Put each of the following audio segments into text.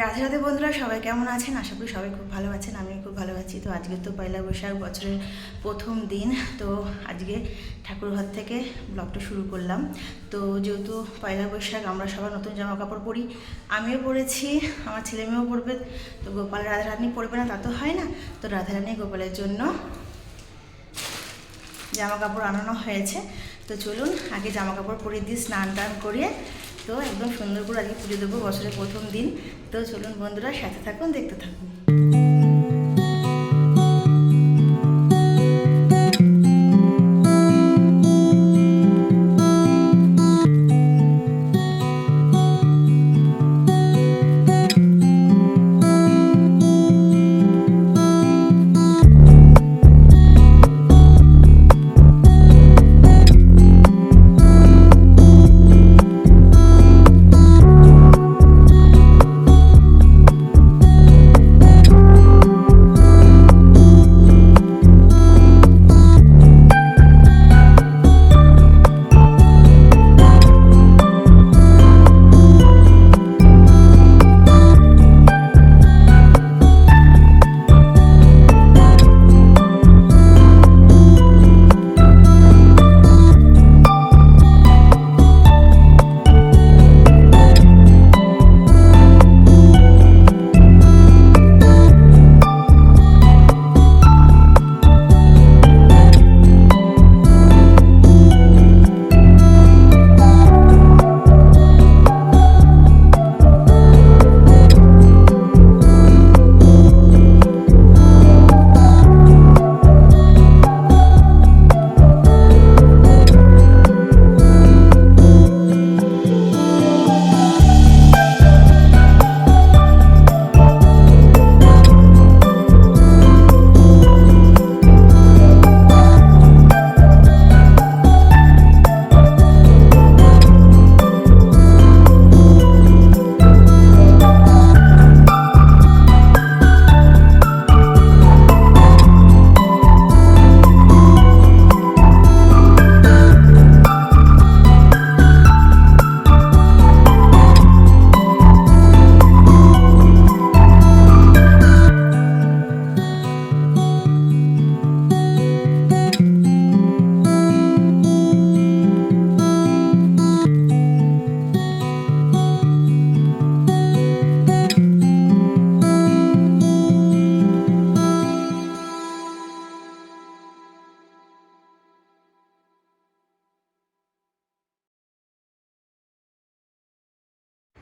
রাধে রাধে বন্ধুরা, সবাই কেমন আছেন? আশা করি সবাই খুব ভালো আছেন। আমিও খুব ভালো আছি। তো আজকে তো পয়লা বৈশাখ, বছরের প্রথম দিন। তো আজকে ঠাকুরঘর থেকে ব্লগটা শুরু করলাম। তো যেহেতু পয়লা বৈশাখ, আমরা সবাই নতুন জামা কাপড় পরি, আমিও পরেছি, আমার ছেলে মেয়েও পরবে। তো গোপাল রাধারানী পরবে না তা তো হয় না। তো রাধারানী গোপালের জন্য জামা কাপড় আনানো হয়েছে। তো চলুন আগে জামা কাপড় পরিয়ে দিয়ে স্নান টান করিয়ে তো একদম সুন্দর করে আজকে পুজো দেবো, বছরের প্রথম দিন। তো চলুন বন্ধুরা, সাথে থাকুন, দেখতে থাকুন।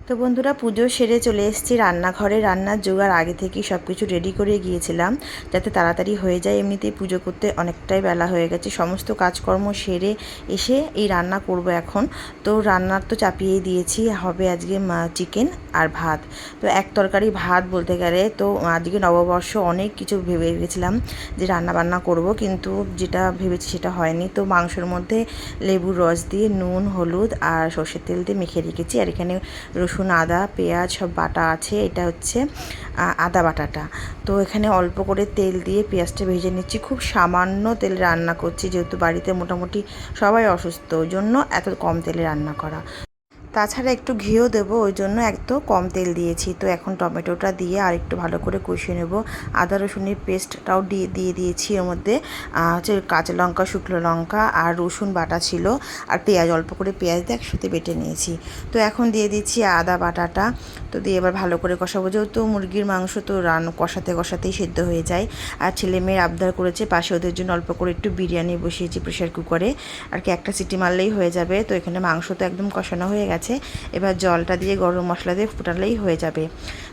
তো বন্ধুরা, পুজো সেরে চলে এসেছি রান্নাঘরে। রান্নার জোগাড় আগে থেকেই সব কিছু রেডি করে গিয়েছিলাম, যাতে তাড়াতাড়ি হয়ে যায়। এমনিতেই পুজো করতে অনেকটাই বেলা হয়ে গেছে। সমস্ত কাজকর্ম সেরে এসে এই রান্না করব এখন। তো রান্নার তো চাপিয়েই দিয়েছি, হবে আজকে চিকেন আর ভাত। তো এক তরকারি ভাত বলতে গেলে। তো আজকে নববর্ষ, অনেক কিছু ভেবে গেছিলাম যে রান্না বান্না করব, কিন্তু যেটা ভেবেছি সেটা হয়নি। তো মাংসের মধ্যে লেবুর রস দিয়ে নুন, হলুদ আর সর্ষের তেল দিয়ে মেখে রেখেছি। আর এখানে রসুন, আদা, পেঁয়াজ সব বাটা আছে। এটা হচ্ছে আদা বাটাটা। তো এখানে অল্প করে তেল দিয়ে পেঁয়াজটা ভেজে নিচ্ছি। খুব সামান্য তেল রান্না করছি, যেহেতু বাড়িতে মোটামুটি সবাই অসুস্থ, ওই জন্য এত কম তেলে রান্না করা। তাছাড়া একটু ঘিও দেবো, ওই জন্য একটু কম তেল দিয়েছি। তো এখন টমেটোটা দিয়ে আর একটু ভালো করে কষিয়ে নেব। আদা রসুনের পেস্টটাও দিয়ে দিয়েছি এর মধ্যে। হচ্ছে কাঁচা লঙ্কা, শুকনো লঙ্কা আর রসুন বাটা ছিল, আর পেঁয়াজ, অল্প করে পেঁয়াজ দিয়ে একসাথে বেটে নিয়েছি। তো এখন দিয়ে দিচ্ছি আদা বাটাটা। তো দিয়ে এবার ভালো করে কষাবো, যেহেতু মুরগির মাংস তো কষাতে কষাতেই সেদ্ধ হয়ে যায়। আর ছেলে মেয়ে আবদার করেছে, পাশে ওদের জন্য অল্প করে একটু বিরিয়ানি বসিয়েছি প্রেশার কুকারে, আর কি একটা সিটি মারলেই হয়ে যাবে। তো এখানে মাংস তো একদম কষানো হয়ে গেছে। এবার জলটা দিয়ে গরম মশলা দিয়ে ফুটালেই হয়ে যাবে।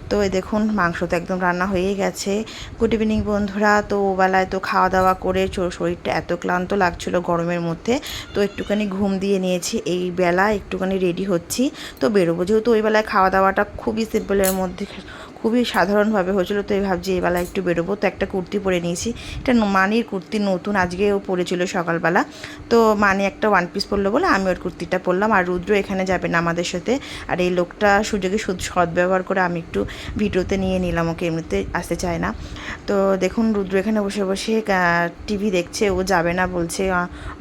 তো এই দেখুন, মাংস তো একদম রান্না হয়েই গেছে। গুড ইভিনিং বন্ধুরা। তো ওবেলায় তো খাওয়া দাওয়া করে শরীরটা এত ক্লান্ত লাগছিল গরমের মধ্যে, তো একটুখানি ঘুম দিয়ে নিয়েছি। এই বেলা একটুখানি রেডি হচ্ছি, তো বেরোবো। যেহেতু ওই বেলায় খাওয়া দাওয়াটা খুবই সিম্পলের মধ্যে, খুবই সাধারণভাবে হয়েছিলো। তো এই ভাবছি এবেলা একটু বেরোবো। তো একটা কুর্তি পরে নিয়েছি, এটা মানির কুর্তি, নতুন, আজকেও পরেছিল সকালবেলা। তো মানে একটা ওয়ান পিস পরলো বলে আমি ওর কুর্তিটা পরলাম। আর রুদ্র এখানে যাবে না আমাদের সাথে। আর এই লোকটা সুযোগে সদ্ব্যবহার করে আমি একটু ভিডিওতে নিয়ে নিলাম ওকে, এমনিতে আসতে চায় না। তো দেখুন, রুদ্র এখানে বসে বসে টিভি দেখছে। ও যাবে না বলছে,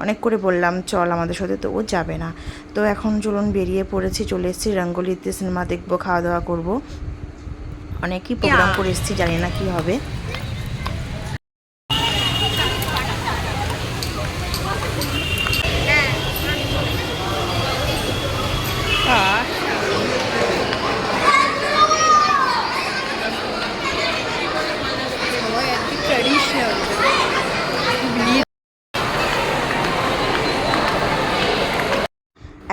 অনেক করে বললাম চল আমাদের সাথে, তো ও যাবে না। তো এখন চলুন বেরিয়ে পড়েছি, চলে এসেছি রঙ্গোলিতে, সিনেমা দেখবো, খাওয়া দাওয়া করবো। অনেকই প্রোগ্রাম করে এসেছি, জানি না কি হবে।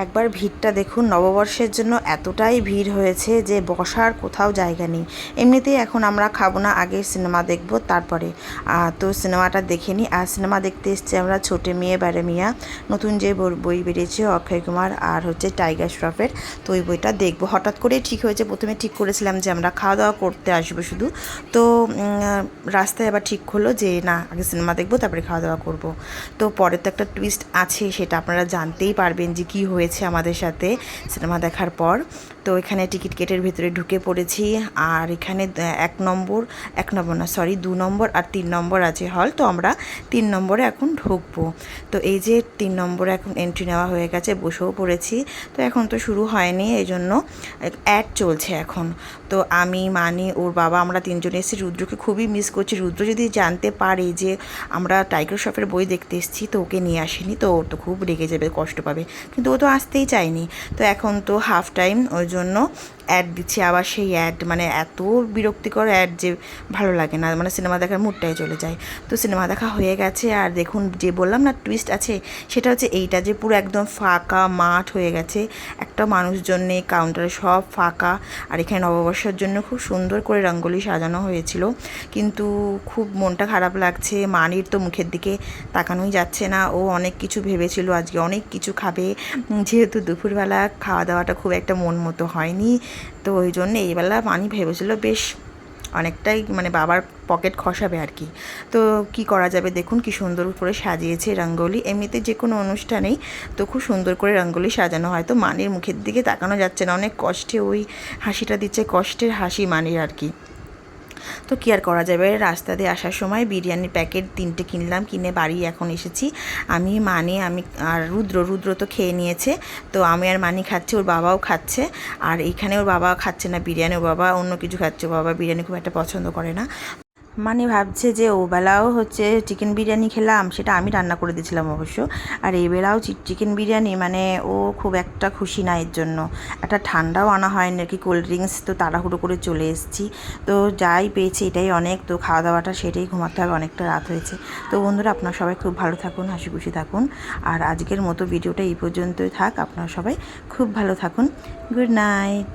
একবার ভিড়টা দেখুন, নববর্ষের জন্য এতটাই ভিড় হয়েছে যে বসার কোথাও জায়গা নেই। এমনিতেই এখন আমরা খাবো না, আগে সিনেমা দেখব তারপরে। তো সিনেমাটা দেখে নিই। আর সিনেমা দেখতে এসেছি আমরা ছোটে মেয়ে বারে মিয়া, নতুন যে বই বেরিয়েছে অক্ষয় কুমার আর হচ্ছে টাইগার শ্রফের। তো ওই বইটা দেখবো। হঠাৎ করেই ঠিক হয়েছে, প্রথমে ঠিক করেছিলাম যে আমরা খাওয়া দাওয়া করতে আসবো শুধু, তো রাস্তায় আবার ঠিক হলো যে না, আগে সিনেমা দেখবো তারপরে খাওয়া দাওয়া করবো। তো পরে তো একটা টুইস্ট আছে, সেটা আপনারা জানতেই পারবেন যে কী হয়েছে আমাদের সাথে সিনেমা দেখার পর। তো এখানে টিকিট কেটের ভেতরে ঢুকে পড়েছি। আর এখানে 2 নম্বর আর 3 নম্বর আছে হল, তো আমরা 3 নম্বরে এখন ঢুকবো। তো এই যে 3 নম্বরে এখন এন্ট্রি নেওয়া হয়ে গেছে, বসেও পড়েছি। তো এখন তো শুরু হয়নি, এই জন্য অ্যাড চলছে এখন। তো আমি, মানি, ওর বাবা, আমরা 3 জন এসেছি। রুদ্রকে খুবই মিস করছি। রুদ্র যদি জানতে পারে যে আমরা টাইগার শ্রফের বই দেখতে এসেছি তো ওকে নিয়ে আসেনি, তো ওর তো খুব রেগে যাবে, কষ্ট পাবে, কিন্তু ও তো আসতেই চায়নি। তো এখন তো হাফ টাইম, ওই জন্য অ্যাড দিচ্ছে। আবার সেই অ্যাড মানে এত বিরক্তিকর অ্যাড যে ভালো লাগে না, মানে সিনেমা দেখার মুডটাই চলে যায়। তো সিনেমা দেখা হয়ে গেছে। আর দেখুন, যে বললাম না টুইস্ট আছে, সেটা হচ্ছে এইটা যে পুরো একদম ফাঁকা মাঠ হয়ে গেছে, একটা মানুষজন নেই, কাউন্টারে সব ফাঁকা। আর এখানে নববর্ষের জন্য খুব সুন্দর করে রঙ্গোলি সাজানো হয়েছিল, কিন্তু খুব মনটা খারাপ লাগছে। মানির তো মুখের দিকে তাকানোই যাচ্ছে না, ও অনেক কিছু ভেবেছিল আজকে অনেক কিছু খাবে, যেহেতু দুপুরবেলা খাওয়া দাওয়াটা খুব একটা মন মতো হয়নি। তো ওই জন্য এইবেলা মানি ভেবেছিল বেশ অনেকটাই মানে বাবার পকেট খসাবে আর কি। তো কি করা যাবে, দেখুন কি সুন্দর করে সাজিয়েছে রঙ্গোলি। এমনিতে যে কোনো অনুষ্ঠানেই তো খুব সুন্দর করে রঙ্গোলি সাজানো হয়। তো মানির মুখের দিকে তাকানো যাচ্ছে না, অনেক কষ্টে ওই হাসিটা দিচ্ছে, কষ্টের হাসি মানির আর কি। তো কী আর করা যাবে, রাস্তা দিয়ে আসার সময় বিরিয়ানির প্যাকেট 3টে কিনলাম, কিনে বাড়ি এখন এসেছি। আমি, মানি, আর রুদ্র তো খেয়ে নিয়েছে। তো আমি আর মানি খাচ্ছি, ওর বাবাও খাচ্ছে। আর এইখানে ওর বাবা খাচ্ছে না বিরিয়ানি, ওর বাবা অন্য কিছু খাচ্ছে। ওর বাবা বিরিয়ানি খুব একটা পছন্দ করে না। মানে ভাবছে যে ও বেলাও হচ্ছে চিকেন বিরিয়ানি খেলাম, সেটা আমি রান্না করে দিয়েছিলাম অবশ্য। আর এই বেলাও চিকেন বিরিয়ানি, মানে ও খুব একটা খুশি না এর জন্য। একটা ঠান্ডাও আনা হয়নি আর কি, কোল্ড ড্রিঙ্কস, তো তাড়াহুড়ো করে চলে এসেছি। তো যাই পেয়েছি এটাই অনেক। তো খাওয়া দাওয়াটা সেটাই, ঘুমাতে হবে, অনেকটা রাত হয়েছে। তো বন্ধুরা, আপনারা সবাই খুব ভালো থাকুন, হাসি খুশি থাকুন। আর আজকের মতো ভিডিওটা এই পর্যন্তই থাক। আপনারা সবাই খুব ভালো থাকুন। Good night.